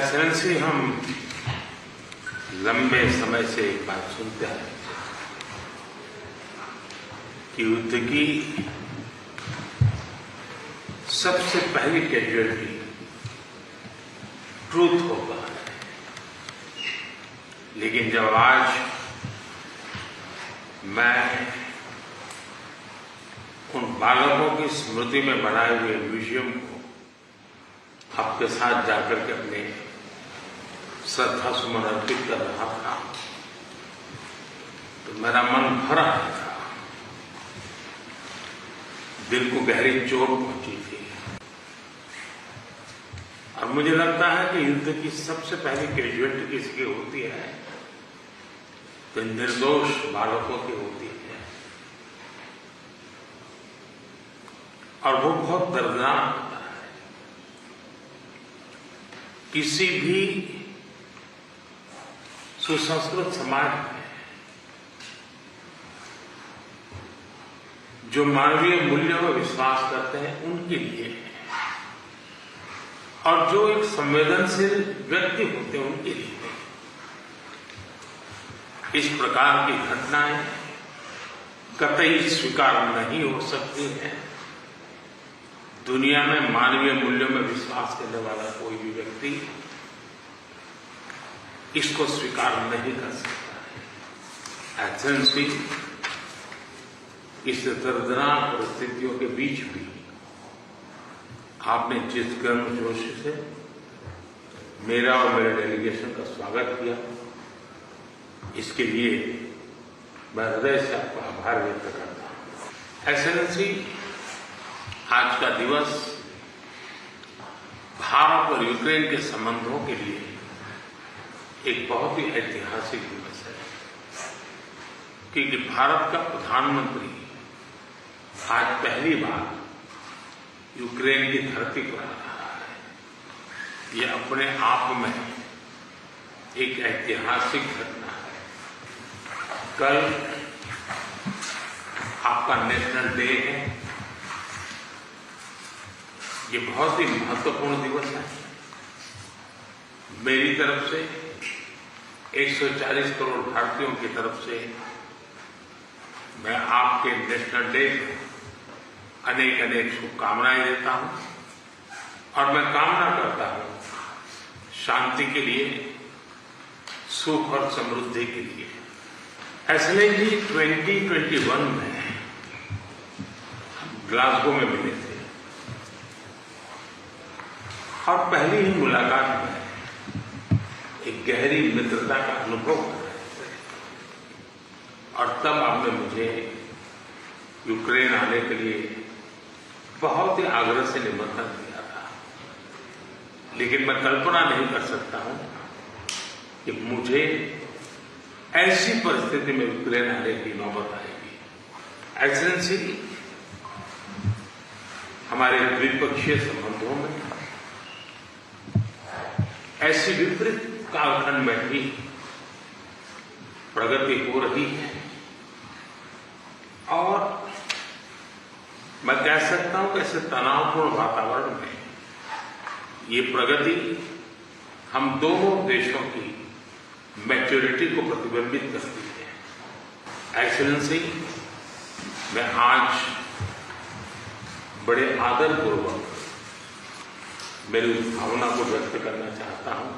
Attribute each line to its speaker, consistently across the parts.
Speaker 1: Excellency, हम लंबे समय से एक बात सुनते हैं कि युद्ध की सबसे पहली कैजुअलिटी ट्रूथ होगा। लेकिन जब आज मैं उन बालकों की स्मृति में बनाए हुए म्यूजियम को आपके साथ जाकर के अपने श्रद्धा सुमन अर्पित कर रहा था तो मेरा मन भरा था, दिल को गहरी चोट पहुंची थी। और मुझे लगता है कि युद्ध की सबसे पहली कैजुअलिटी किसकी होती है तो निर्दोष बालकों की होती है, और वो बहुत दर्दनाक होता है। किसी भी सुसंस्कृत समाज में जो मानवीय मूल्यों में विश्वास करते हैं उनके लिए है, और जो एक संवेदनशील व्यक्ति होते हैं उनके लिए है। इस प्रकार की घटनाएं कतई स्वीकार नहीं हो सकती हैं। दुनिया में मानवीय मूल्यों में विश्वास करने वाला कोई भी व्यक्ति इसको स्वीकार नहीं कर सकता है। एक्सेलेंसी, इस दर्दनाक परिस्थितियों के बीच भी आपने जिस गर्मजोश से मेरा और मेरे डेलीगेशन का स्वागत किया, इसके लिए मैं हृदय से आपका आभार व्यक्त करता हूं। एक्सेलेंसी, आज का दिवस भारत और यूक्रेन के संबंधों के लिए एक बहुत ही ऐतिहासिक दिवस है, क्योंकि भारत का प्रधानमंत्री आज पहली बार यूक्रेन की धरती पर आ रहा है। यह अपने आप में एक ऐतिहासिक घटना है। कल आपका नेशनल डे है। ये बहुत ही महत्वपूर्ण दिवस है। मेरी तरफ से 140 करोड़ भारतीयों की तरफ से मैं आपके नेशनल डे अनेक अनेक शुभकामनाएं देता हूं, और मैं कामना करता हूं शांति के लिए, सुख और समृद्धि के लिए। एक्सेलेंसी, 2021 में ग्लासगो में मिले थे, और पहली ही मुलाकात में एक गहरी मित्रता का अनुभव कर रहे थे, और तब आपने मुझे यूक्रेन आने के लिए बहुत ही आग्रह से निमंत्रण दिया था। लेकिन मैं कल्पना नहीं कर सकता हूं कि मुझे ऐसी परिस्थिति में यूक्रेन आने की नौबत आएगी। एक्सेलेंसी, हमारे द्विपक्षीय संबंधों में ऐसी विपरीत कालखंड में भी प्रगति हो रही है, और मैं कह सकता हूं कि ऐसे तनावपूर्ण वातावरण में ये प्रगति हम दोनों देशों की मैच्योरिटी को प्रतिबिंबित करती है। एक्सेलेंसी, मैं आज बड़े आदरपूर्वक मेरी उस भावना को व्यक्त करना चाहता हूं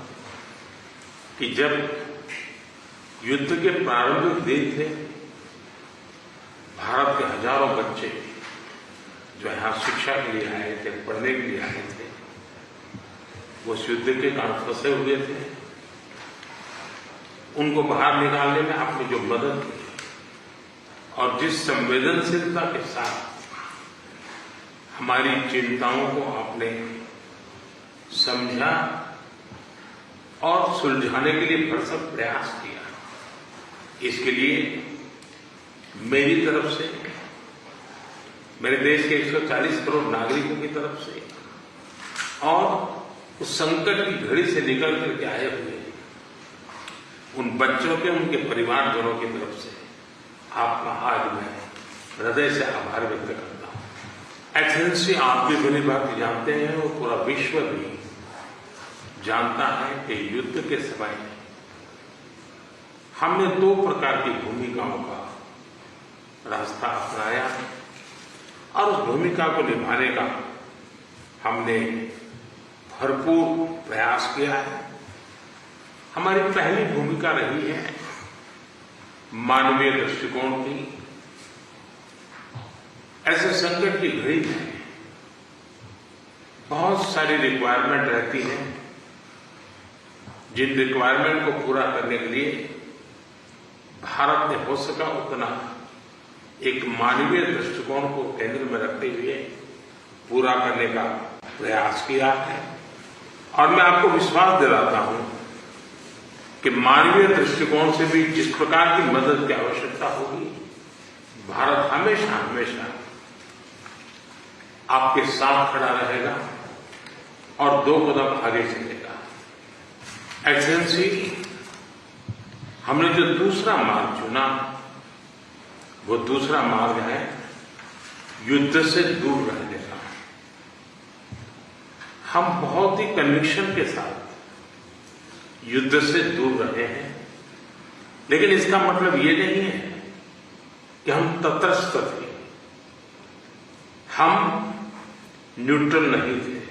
Speaker 1: कि जब युद्ध के प्रारंभिक दिन थे, भारत के हजारों बच्चे जो यहां शिक्षा के लिए आए थे, पढ़ने के लिए आए थे, वो उस युद्ध के कारण फंसे हुए थे। उनको बाहर निकालने में आपने जो मदद की और जिस संवेदनशीलता के साथ हमारी चिंताओं को आपने समझा और सुलझाने के लिए भरसक प्रयास किया, इसके लिए मेरी तरफ से, मेरे देश के 140 करोड़ नागरिकों की तरफ से, और उस संकट की घड़ी से निकल करके आए हुए उन बच्चों के, उनके परिवारजनों की तरफ से आपका आज मैं हृदय से आभार व्यक्त करता हूं। एक्सेलेंसी, आप भी भली बात जानते हैं और पूरा विश्व भी जानता है कि युद्ध के समय हमने 2 प्रकार की भूमिकाओं का रास्ता अपनाया और उस भूमिका को निभाने का हमने भरपूर प्रयास किया है। हमारी पहली भूमिका रही है मानवीय दृष्टिकोण की। ऐसे संकट की घड़ी में बहुत सारी रिक्वायरमेंट रहती है, जिन रिक्वायरमेंट को पूरा करने के लिए भारत ने हो सका उतना एक मानवीय दृष्टिकोण को केंद्र में रखते हुए पूरा करने का प्रयास किया है। और मैं आपको विश्वास दिलाता हूं कि मानवीय दृष्टिकोण से भी जिस प्रकार की मदद की आवश्यकता होगी, भारत हमेशा हमेशा आपके साथ खड़ा रहेगा और 2 कदम आगे चलेगा। एक्सेलेंसी, हमने जो दूसरा मार्ग चुना वो दूसरा मार्ग है युद्ध से दूर रहने का। हम बहुत ही कन्विक्शन के साथ युद्ध से दूर रहे हैं, लेकिन इसका मतलब ये नहीं है कि हम तटस्थ थे, हम न्यूट्रल नहीं थे।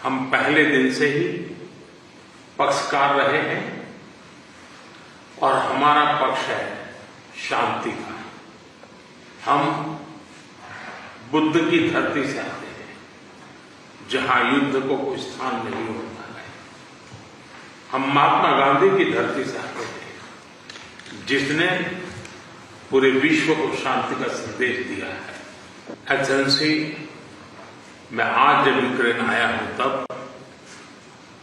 Speaker 1: हम पहले दिन से ही पक्षकार रहे हैं और हमारा पक्ष है शांति का। हम बुद्ध की धरती से आते हैं जहां युद्ध को कोई स्थान नहीं होता है। हम महात्मा गांधी की धरती से आते हैं जिसने पूरे विश्व को शांति का संदेश दिया है। एक्सेलेंसी, मैं आज जब यूक्रेन आया हूं तब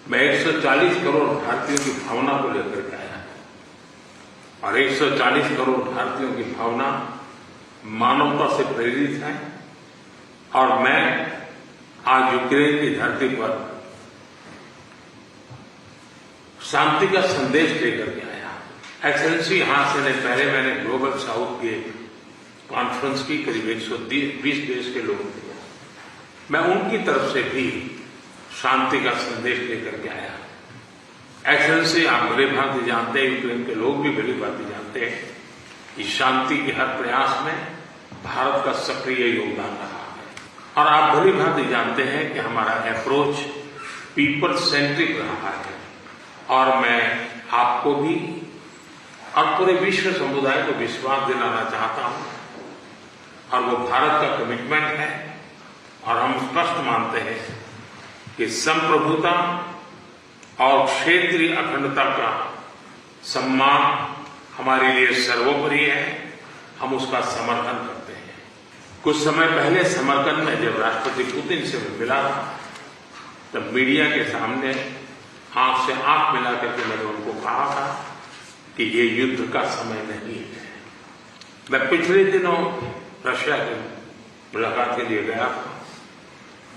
Speaker 1: मैं 140 करोड़ भारतीयों की भावना को लेकर के आया हूं और 140 करोड़ भारतीयों की भावना मानवता से प्रेरित है। और मैं आज यूक्रेन की धरती पर शांति का संदेश लेकर के आया। एक्सेलेंसी, यहां से पहले मैंने ग्लोबल साउथ की कॉन्फ्रेंस की, करीब 120 देश के लोग थे। मैं उनकी तरफ से भी शांति का संदेश लेकर के आया। एक्सेलेंसी, आप भली भांति जानते हैं, यूक्रेन के लोग भी भली भांति जानते हैं कि शांति के हर प्रयास में भारत का सक्रिय योगदान रहा है। और आप भली भांति जानते हैं कि हमारा अप्रोच पीपल सेंट्रिक रहा है। और मैं आपको भी और पूरे विश्व समुदाय को विश्वास दिलाना चाहता हूं, और वो भारत का कमिटमेंट है। और हम स्पष्ट मानते हैं कि संप्रभुता और क्षेत्रीय अखंडता का सम्मान हमारे लिए सर्वोपरि है। हम उसका समर्थन करते हैं। कुछ समय पहले समर्थन में जब राष्ट्रपति पुतिन से मिला था, तब मीडिया के सामने आंख से आंख मिला करके मैंने उनको कहा था कि ये युद्ध का समय नहीं है। मैं पिछले दिनों रशिया की मुलाकात के लिए गया था।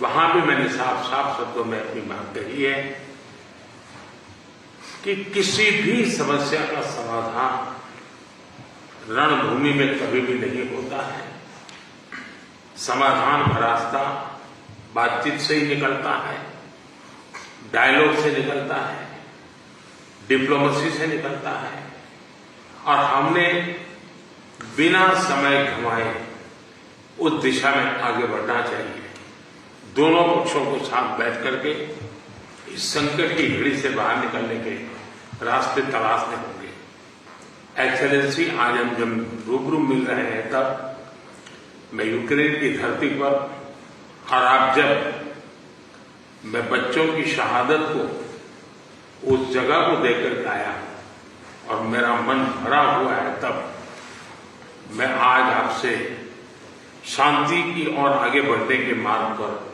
Speaker 1: वहां भी मैंने साफ साफ शब्दों में अपनी बात कही है कि किसी भी समस्या का समाधान रणभूमि में कभी भी नहीं होता है। समाधान का रास्ता बातचीत से ही निकलता है, डायलॉग से निकलता है, डिप्लोमेसी से निकलता है। और हमने बिना समय गंवाए उस दिशा में आगे बढ़ना चाहिए। दोनों पक्षों को साथ बैठ करके इस संकट की घड़ी से बाहर निकलने के रास्ते तलाशने होंगे। एक्सेलेंसी, आज हम जब रूबरू मिल रहे हैं तब मैं यूक्रेन की धरती पर, और आप जब मैं बच्चों की शहादत को उस जगह को देखकर आया और मेरा मन भरा हुआ है, तब मैं आज आपसे शांति की ओर आगे बढ़ने के मार्ग पर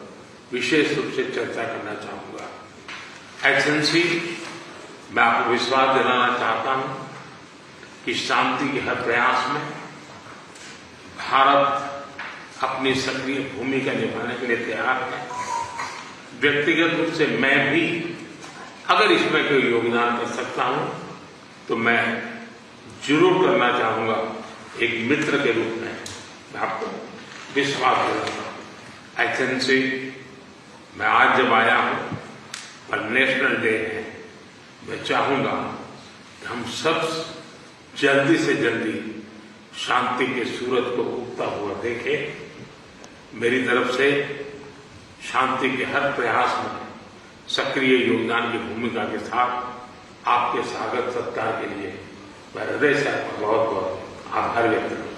Speaker 1: विशेष रूप से चर्चा करना चाहूंगा। एक्सेलेंसी, मैं आपको विश्वास दिलाना चाहता हूं कि शांति के हर प्रयास में भारत अपनी सक्रिय भूमिका निभाने के लिए तैयार है। व्यक्तिगत रूप से मैं भी अगर इसमें कोई योगदान कर सकता हूं तो मैं जरूर करना चाहूंगा। एक मित्र के रूप में मैं आपको विश्वास दिलाता हूं। एक्सेलेंसी, मैं आज जब आया हूं पर नेशनल डे है, मैं चाहूंगा कि हम सब जल्दी से जल्दी शांति के सूरज को उगता हुआ देखें। मेरी तरफ से शांति के हर प्रयास में सक्रिय योगदान की भूमिका के साथ आपके स्वागत सत्कार के लिए मैं हृदय से आपका बहुत बहुत आभार व्यक्त करता हूं।